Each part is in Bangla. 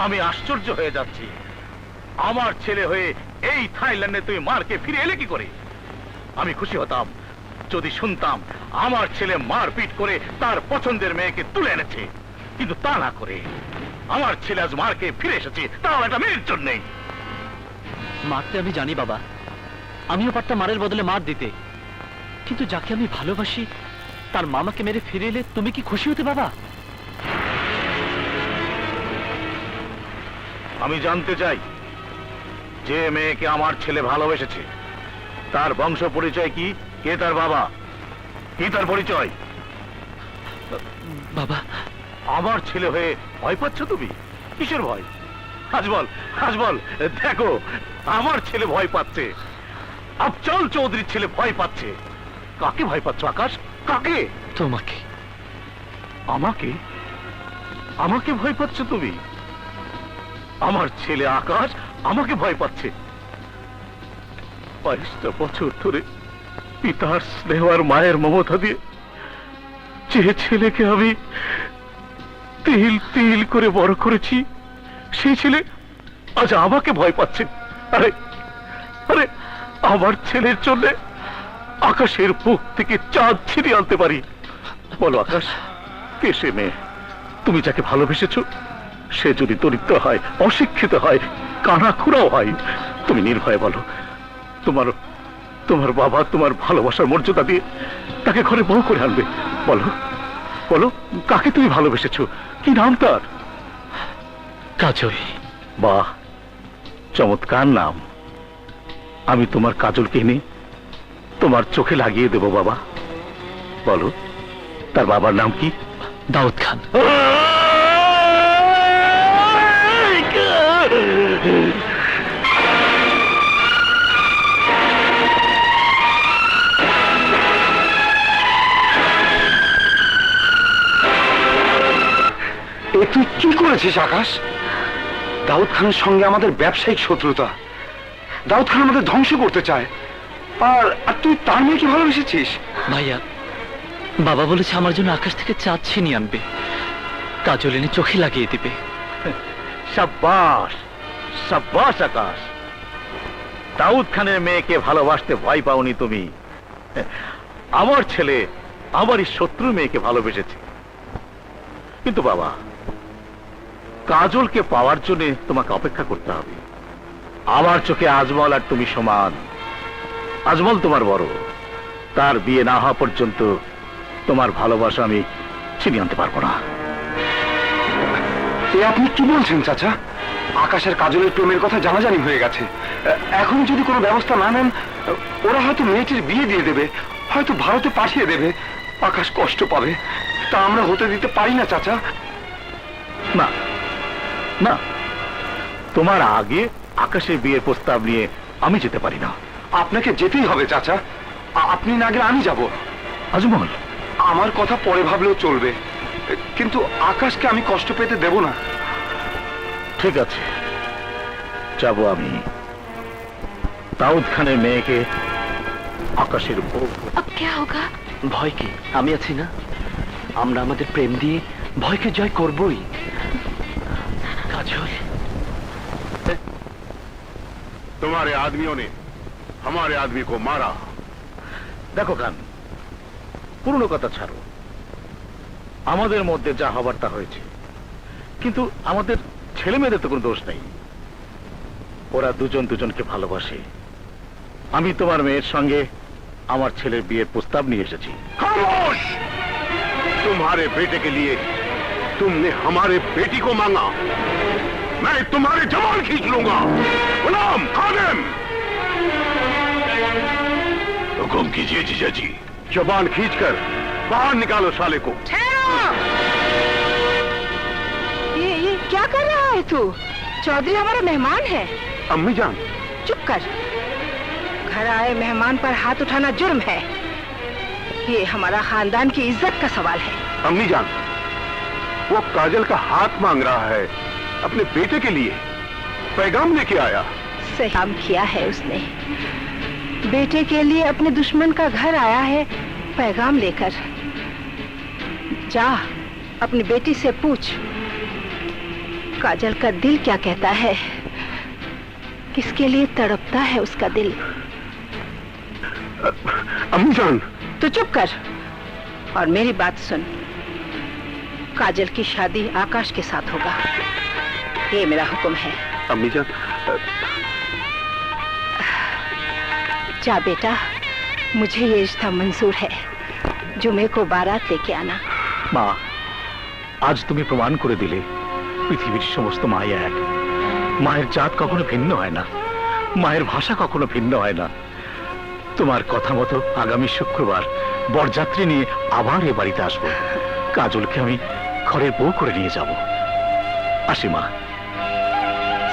আমি আশ্চর্য হয়ে যাচ্ছি, আমার ছেলে হয়ে এই থাইল্যান্ডে তুই মারকে ফিরে এলে কি করে? আমি খুশি হতাম যদি শুনতাম আমার ছেলে মারপিট করে তার পছন্দের মেয়েকে তুলে এনেছে, কিন্তু তা না করে আমার ছেলে আজ মারকে ফিরে এসেছে, তাও একটা মেয়ের জন্যই। মারতে আমি জানি বাবা, আমিও পারতাম মারের বদলে মার দিতে, কিন্তু যাকে আমি ভালোবাসি তার মামাকে মেরে ফিরে এলে তুমি কি খুশি হতে বাবা? আমি জানতে চাই যে মেয়েকে আমার ছেলে ভালোবেসেছে তার বংশ পরিচয় কি, কে তার বাবা, কি তার পরিচয়? বাবা, আমার ছেলে হয়ে ভয় পাচ্ছ তুমি? কিসের ভয়? আজ বল, আজ বল। দেখো, আমার ছেলে ভয় পাচ্ছে, আফজল চৌধুরীর ছেলে ভয় পাচ্ছে। কাকে ভয় পাচ্ছ আকাশ, কাকে? তোমাকে। আমাকে? আমাকে ভয় পাচ্ছ তুমি? আমার ছেলে আকাশ আমাকে ভয় পাচ্ছে? 22টা বছর ধরে পিতার স্নেহ আর মায়ের মমতা দিয়ে যে ছেলেকে আমি তিল তিল করে বড় করেছি, সেই ছেলে আজ আমাকে ভয় পাচ্ছে। আরে আরে, আমার ছেলের জন্য আকাশের বুক থেকে চাঁদ ছিনিয়ে আনতে পারি। বলো আকাশ, কে সে মেয়ে? তুমি যাকে ভালোবেসেছো সে যদি দরিদ্র হয়, অশিক্ষিত হয়, কানাখুড়াও হয়, তুমি নির্ভয়ে বলো তোমার তোমার বাবা তোমার ভালোবাসার মর্যাদা দিয়ে তাকে ঘরে বউ করে আনবে। বলো বলো, কাকে তুমি ভালোবেসেছো? কি নাম তার? কাজল। বাহ, চমৎকার নাম। আমি তোমার কাজলকে এনে তোমার চোখে লাগিয়ে দেব বাবা। বলো, তার বাবার নাম কি? দাউদ খান। তুই কি করেছিস আকাশ? দাউদ খানের সঙ্গে আমাদের ব্যবসায়িক শত্রুতা, দাউদ খান আমাদের ধ্বংস করতে চায়, আর তুই তার মেয়েকে ভালোবেসেছিস? ভাইয়া, বাবা বলেছে আমার জন্য আকাশ থেকে চাঁদ ছিনিয়ে আনবে, কাজল এনে চোখে লাগিয়ে দিবে। সাব্বাস সাব্বাস আকাশ, দাউদ খানের মেয়েকে ভালোবাসতে ভয় পাওনি তুমি। আমার ছেলে আমারই শত্রু মেয়েকে ভালোবেসেছে। কিন্তু বাবা, কাজলকে পাওয়ার জন্য তোমাকে অপেক্ষা করতে হবে। আমার চোখে আজমল আর তুমি সমান। আজমল তোমার বড়, তার বিয়ে না হওয়া পর্যন্ত তোমার ভালোবাসা আমি ছিনিয়ে আনতে পারবো না। এ আপনি কি বলছেন চাচা? আকাশের কাজলের প্রেমের কথা জানাজানি হয়ে গেছে। এখন যদি কোনো ব্যবস্থা না নেন, ওরা হয়তো মেয়েটির বিয়ে দিয়ে দেবে, হয়তো ভারতে পাঠিয়ে দেবে। আকাশ কষ্ট পাবে, তা আমরা হতে দিতে পারি না চাচা। না না, তোমার আগে আকাশের বিয়ের প্রস্তাব নিয়ে আমি যেতে পারি না। আপনাকে যেতেই হবে চাচা, আপনি না গেলে আমি যাব। আজমল, আমার কথা পরে ভাবলেও চলবে, কিন্তু আকাশকে আমি কষ্ট পেতে দেব না। ঠিক আছে, যাব আমি। দাউদ খানের মেয়েকে আকাশের বউ। ভয় কি? আমি আছি না? আমরা আমাদের প্রেম দিয়ে ভয়কে জয় করবই। কাজল, तुम्हारे आदमियों ने हमारे आदमी को मारा। দেখো খান, পুরনো কথা ছাড়ো। আমাদের মধ্যে যা হবার তা হয়েছে, কিন্তু আমাদের ছেলে মেয়েদের তো কোনো দোষ নেই। ওরা দুজন দুজনকে ভালোবাসে। আমি তোমার মেয়ের সঙ্গে আমার ছেলের বিয়ের প্রস্তাব নিয়ে এসেছি। खामोश! तुम्हारे बेटे के लिए तुमने हमारे बेटी को मांगा, मैं तुम्हारे जवान खींच लूंगा। गुलाम खादिम, हुक्म कीजिए जीजा जी। जबान खींचकर बाहर निकालो साले को। ये क्या कर रहा है तू? चौधरी हमारा मेहमान है। अम्मी जान, चुप कर। घर आए मेहमान पर हाथ उठाना जुर्म है। ये हमारा खानदान की इज्जत का सवाल है। अम्मी जान, वो काजल का हाथ मांग रहा है अपने बेटे के लिए, पैगाम लेके आया। सही काम किया है उसने, बेटे के लिए अपने दुश्मन का घर आया है पैगाम लेकर। जा अपनी बेटी से पूछ काजल का दिल क्या कहता है, किसके लिए तड़पता है उसका दिल। अम्मी जान, तू चुप कर और मेरी बात सुन। काजल की शादी आकाश के साथ होगा, ये मेरा हुक्म है। अम्मी जान, जा बेटा, मुझे ये रिश्ता मंजूर है। जुमे को बारात लेके आना। মা, আজ তুমি প্রমাণ করে দিলে পৃথিবীর সমস্ত মাই এক। মায়ের জাত কখনো ভিন্ন হয় না, মায়ের ভাষা কখনো ভিন্ন হয় না। তোমার কথা মতো আগামী শুক্রবার বরযাত্রী নিয়ে আবার এ বাড়িতে আসবো। কাজলকে আমি ঘরের বউ করে নিয়ে যাব। আসি মা।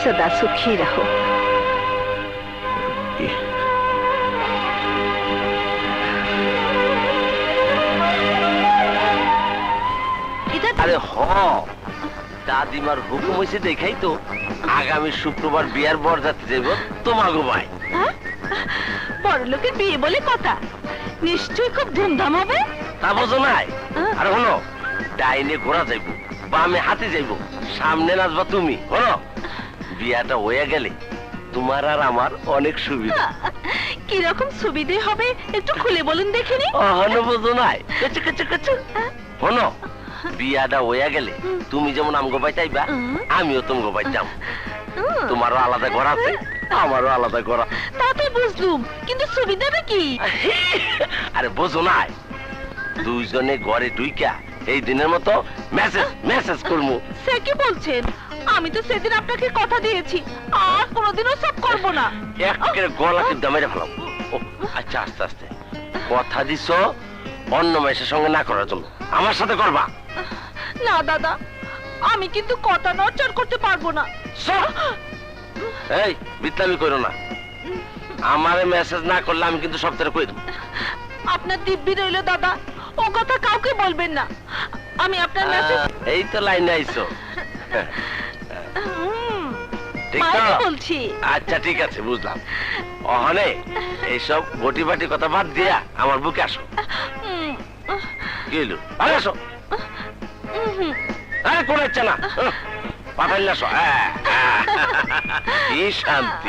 सदा सुखी रहो। আরে হ, দাদিমার হুকুম হয়েছে দেখাই তো আগামী শুক্রবার বিয়ার বরযাত্রী যাইব তোমাগো ভাই। বড় লোকের বিয়ে বলে কথা, নিশ্চয়ই খুব ধুমধাম হবে। তা বোঝো নাই? আর হলো, ডাইনে ঘোড়া যাইব, বামে হাতি যাইব, সামনে নাচবা তুমি। হলো, বিয়াটা হয়ে গেলে তোমার আর আমার অনেক সুবিধা। কি রকম সুবিধে হবে একটু খুলে বলুন দেখিনি। অহনো বোঝো নাই? কচু কচু কচু। হলো, বিয়াটা হয়ে গেলে তুমি যেমন আমগো বাই চাইবা, আমিও তোমাগো বাই যাম। তোমারও আলাদা ঘর আছে, আমারও আলাদা ঘর। তা তো বুঝলুম, কিন্তু সুবিধাটা কি? আরে বোঝো নাই, দুইজনে ঘরে ঢুইকা এই দিনের মতো মেসেজ মেসেজ করবো। সে কি বলছেন? আমি তো সেদিন আপনাকে কথা দিয়েছি আর কোনোদিনও সব করব না। একেবারে গলা কিন্তু মেরে ফেলাম। ও আচ্ছা, আস্তে আস্তে কথা দিছো অন্য মেয়ের সঙ্গে না করার জন্য, আমার সাথে করবা। না দাদা, আমি কিন্তু কথা নড়চড় করতে পারবো না। সব এই বিতলামি করো না, আমারে মেসেজ না করলে আমি কিন্তু সপ্তাহে কই দেব। আপনার দিব্যি রইল দাদা, ও কথা কাউকে বলবেন না। আমি আপনার মেসেজ এই তো লাইনে আইছো, ঠিক তো? বলছি। আচ্ছা ঠিক আছে, বুঝলাম। অহনে এইসব গটি বাটি কথা বাদ দিয়া আমার বুকে আসো। কি হইলো? আরে আসো। আরে কোন ইচ্ছা না, পাঠাইলে আসো। কি শান্তি।